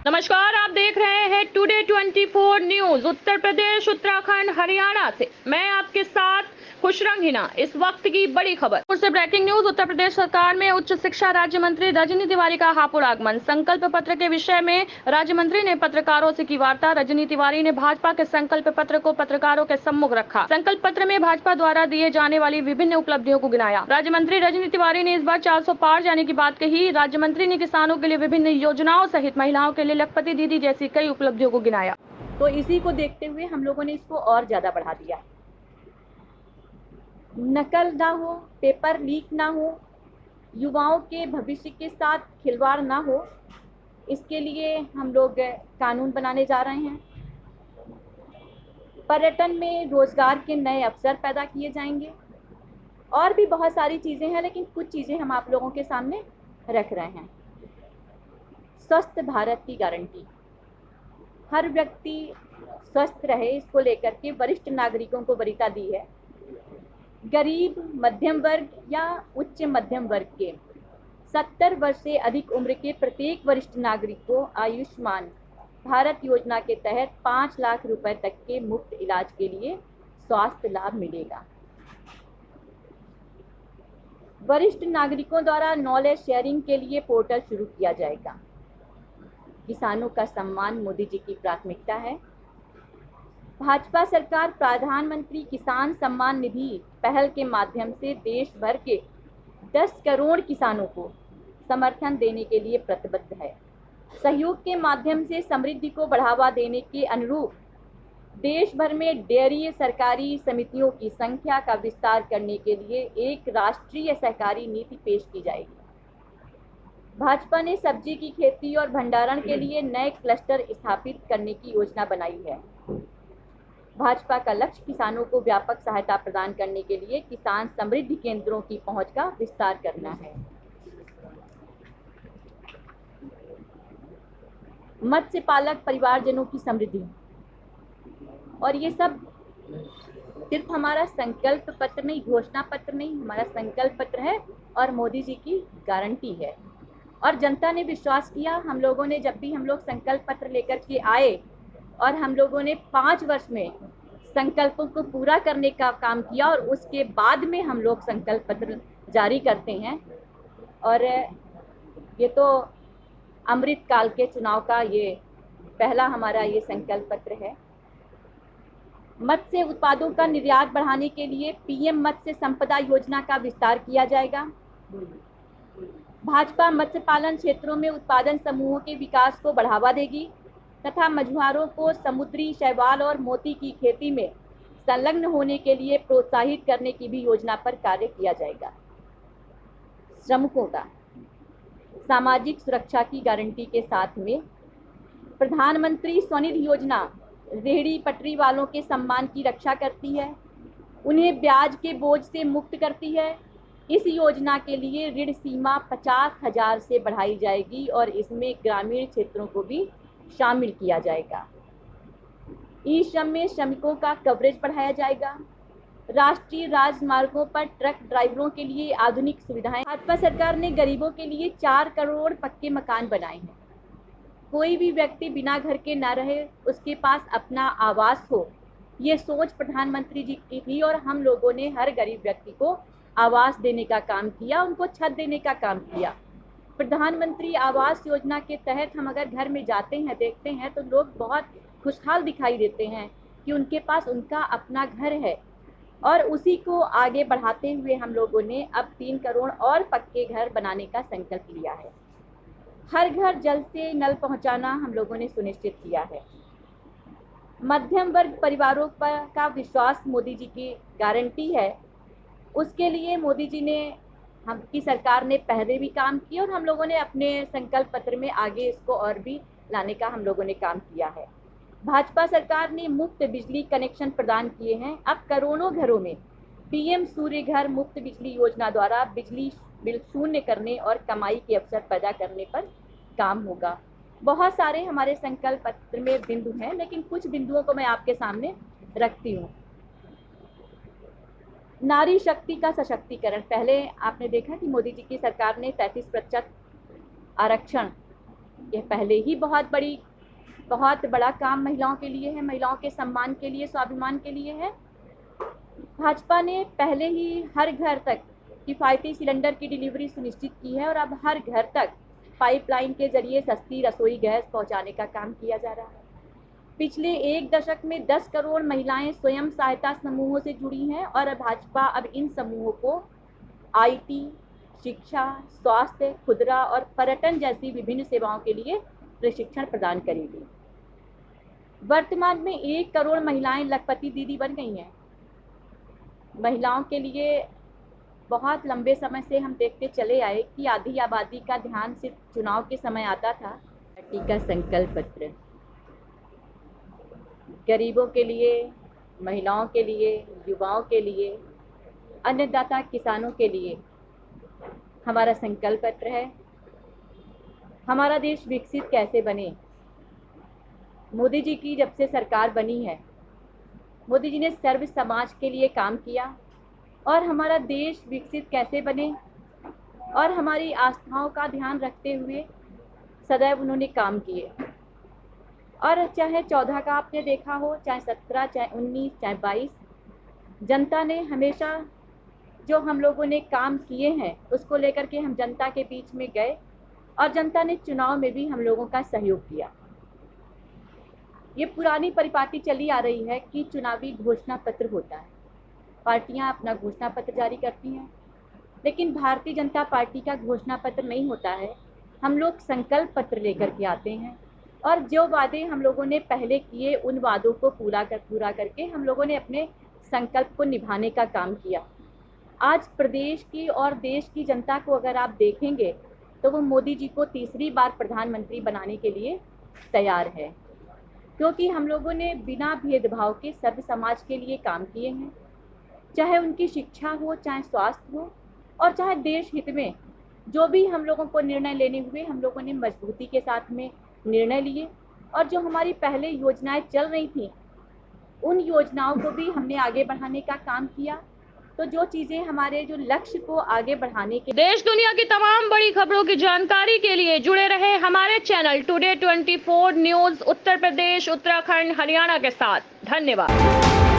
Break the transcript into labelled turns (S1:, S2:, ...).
S1: नमस्कार, आप देख रहे हैं टुडे 24 न्यूज। उत्तर प्रदेश, उत्तराखंड, हरियाणा से मैं आपके साथ खुशरंग हिना। इस वक्त की बड़ी खबर से ब्रेकिंग न्यूज। उत्तर प्रदेश सरकार में उच्च शिक्षा राज्य मंत्री रजनी तिवारी का हापुड़ आगमन। संकल्प पत्र के विषय में राज्य मंत्री ने पत्रकारों से की वार्ता। रजनी तिवारी ने भाजपा के संकल्प पत्र को पत्रकारों के सम्मुख रखा। संकल्प पत्र में भाजपा द्वारा दिए जाने वाली विभिन्न उपलब्धियों को गिनाया। राज्य मंत्री रजनी तिवारी ने इस बार 400 पार जाने की बात कही। राज्य मंत्री ने किसानों के लिए विभिन्न योजनाओं सहित महिलाओं के लिए लखपति दीदी जैसी कई उपलब्धियों को गिनाया।
S2: तो इसी को देखते हुए हम लोगों ने इसको और ज़्यादा बढ़ा दिया। नकल ना हो, पेपर लीक ना हो, युवाओं के भविष्य के साथ खिलवाड़ ना हो, इसके लिए हम लोग कानून बनाने जा रहे हैं। पर्यटन में रोजगार के नए अवसर पैदा किए जाएंगे और भी बहुत सारी चीज़ें हैं, लेकिन कुछ चीज़ें हम आप लोगों के सामने रख रहे हैं। स्वस्थ भारत की गारंटी, हर व्यक्ति स्वस्थ रहे, इसको लेकर के वरिष्ठ नागरिकों को वरीयता दी है। गरीब, मध्यम वर्ग या उच्च मध्यम वर्ग के 70 वर्ष से अधिक उम्र के प्रत्येक वरिष्ठ नागरिक को आयुष्मान भारत योजना के तहत 5 लाख रुपए तक के मुफ्त इलाज के लिए स्वास्थ्य लाभ मिलेगा। वरिष्ठ नागरिकों द्वारा नॉलेज शेयरिंग के लिए पोर्टल शुरू किया जाएगा। किसानों का सम्मान मोदी जी की प्राथमिकता है। भाजपा सरकार प्रधानमंत्री किसान सम्मान निधि पहल के माध्यम से देश भर के 10 करोड़ किसानों को समर्थन देने के लिए प्रतिबद्ध है। सहयोग के माध्यम से समृद्धि को बढ़ावा देने के अनुरूप देश भर में डेयरी सहकारी समितियों की संख्या का विस्तार करने के लिए एक राष्ट्रीय सहकारी नीति पेश की जाएगी। भाजपा ने सब्जी की खेती और भंडारण के लिए नए क्लस्टर स्थापित करने की योजना बनाई है। भाजपा का लक्ष्य किसानों को व्यापक सहायता प्रदान करने के लिए किसान समृद्धि केंद्रों की पहुंच का विस्तार करना है। मत्स्य पालक परिवारजनों की समृद्धि, और ये सब सिर्फ हमारा संकल्प पत्र नहीं, घोषणा पत्र नहीं, हमारा संकल्प पत्र है और मोदी जी की गारंटी है। और जनता ने विश्वास किया। हम लोगों ने जब भी हम लोग संकल्प पत्र लेकर के आए और हम लोगों ने 5 वर्ष में संकल्पों को पूरा करने का काम किया और उसके बाद में हम लोग संकल्प पत्र जारी करते हैं। और ये तो अमृत काल के चुनाव का ये पहला हमारा ये संकल्प पत्र है। मत्स्य उत्पादों का निर्यात बढ़ाने के लिए पीएम मत्स्य संपदा योजना का विस्तार किया जाएगा। भाजपा मत्स्य पालन क्षेत्रों में उत्पादन समूहों के विकास को बढ़ावा देगी तथा मछुआरों को समुद्री शैवाल और मोती की खेती में संलग्न होने के लिए प्रोत्साहित करने की भी योजना पर कार्य किया जाएगा। श्रमिकों का सामाजिक सुरक्षा की गारंटी के साथ में प्रधानमंत्री स्वनिधि योजना रेहड़ी पटरी वालों के सम्मान की रक्षा करती है, उन्हें ब्याज के बोझ से मुक्त करती है। इस योजना के लिए ऋण सीमा 50,000 से बढ़ाई जाएगी और इसमें ग्रामीण क्षेत्रों को भी शामिल किया जाएगा। ई श्रम में श्रमिकों का कवरेज बढ़ाया जाएगा। राष्ट्रीय राजमार्गों पर ट्रक ड्राइवरों के लिए आधुनिक सुविधाएं। भाजपा सरकार ने गरीबों के लिए 4 करोड़ पक्के मकान बनाए हैं। कोई भी व्यक्ति बिना घर के ना रहे, उसके पास अपना आवास हो, ये सोच प्रधानमंत्री जी की थी और हम लोगों ने हर गरीब व्यक्ति को आवास देने का काम किया, उनको छत देने का काम किया। प्रधानमंत्री आवास योजना के तहत हम अगर घर में जाते हैं, देखते हैं तो लोग बहुत खुशहाल दिखाई देते हैं कि उनके पास उनका अपना घर है। और उसी को आगे बढ़ाते हुए हम लोगों ने अब 3 करोड़ और पक्के घर बनाने का संकल्प लिया है। हर घर जल से नल पहुंचाना हम लोगों ने सुनिश्चित किया है। मध्यम वर्ग परिवारों पर का विश्वास मोदी जी की गारंटी है। उसके लिए मोदी जी ने, हम की सरकार ने पहले भी काम किया और हम लोगों ने अपने संकल्प पत्र में आगे इसको और भी लाने का हम लोगों ने काम किया है। भाजपा सरकार ने मुफ्त बिजली कनेक्शन प्रदान किए हैं। अब करोड़ों घरों में पीएम सूर्य घर मुफ्त बिजली योजना द्वारा बिजली बिल शून्य करने और कमाई के अवसर पैदा करने पर काम होगा। बहुत सारे हमारे संकल्प पत्र में बिंदु हैं, लेकिन कुछ बिंदुओं को मैं आपके सामने रखती हूँ। नारी शक्ति का सशक्तिकरण। पहले आपने देखा कि मोदी जी की सरकार ने 33% आरक्षण यह पहले ही बहुत बड़ा काम महिलाओं के लिए है, महिलाओं के सम्मान के लिए, स्वाभिमान के लिए है। भाजपा ने पहले ही हर घर तक किफ़ायती सिलेंडर की डिलीवरी सुनिश्चित की है और अब हर घर तक पाइपलाइन के जरिए सस्ती रसोई गैस पहुंचाने का काम किया जा रहा है। पिछले 1 दशक में 10 करोड़ महिलाएं स्वयं सहायता समूहों से जुड़ी हैं और भाजपा अब इन समूहों को आईटी, शिक्षा, स्वास्थ्य, खुदरा और पर्यटन जैसी विभिन्न सेवाओं के लिए प्रशिक्षण प्रदान करेगी। वर्तमान में 1 करोड़ महिलाएं लखपति दीदी बन गई हैं। महिलाओं के लिए बहुत लंबे समय से हम देखते चले आए कि आधी आबादी का ध्यान सिर्फ चुनाव के समय आता था। पार्टी का संकल्प पत्र गरीबों के लिए, महिलाओं के लिए, युवाओं के लिए, अन्नदाता किसानों के लिए हमारा संकल्प पत्र है। हमारा देश विकसित कैसे बने। मोदी जी की जब से सरकार बनी है, मोदी जी ने सर्व समाज के लिए काम किया और हमारा देश विकसित कैसे बने और हमारी आस्थाओं का ध्यान रखते हुए सदैव उन्होंने काम किए। और चाहे 14 का आपने देखा हो, चाहे 17, चाहे 19, चाहे 22, जनता ने हमेशा जो हम लोगों ने काम किए हैं उसको लेकर के हम जनता के बीच में गए और जनता ने चुनाव में भी हम लोगों का सहयोग किया। ये पुरानी परिपाटी चली आ रही है कि चुनावी घोषणा पत्र होता है, पार्टियां अपना घोषणा पत्र जारी करती हैं, लेकिन भारतीय जनता पार्टी का घोषणा पत्र नहीं होता है। हम लोग संकल्प पत्र लेकर के आते हैं और जो वादे हम लोगों ने पहले किए उन वादों को पूरा करके हम लोगों ने अपने संकल्प को निभाने का काम किया। आज प्रदेश की और देश की जनता को अगर आप देखेंगे तो वो मोदी जी को तीसरी बार प्रधानमंत्री बनाने के लिए तैयार है, क्योंकि हम लोगों ने बिना भेदभाव के सर्व समाज के लिए काम किए हैं। चाहे उनकी शिक्षा हो, चाहे स्वास्थ्य हो और चाहे देश हित में जो भी हम लोगों को निर्णय लेने हुए, हम लोगों ने मजबूती के साथ में निर्णय लिए और जो हमारी पहले योजनाएं चल रही थी उन योजनाओं को भी हमने आगे बढ़ाने का काम किया। तो जो चीजें हमारे जो लक्ष्य को आगे बढ़ाने के
S1: देश दुनिया की तमाम बड़ी खबरों की जानकारी के लिए जुड़े रहे हमारे channel today 24 news Uttar Pradesh, Uttarakhand, Haryana के साथ। धन्यवाद।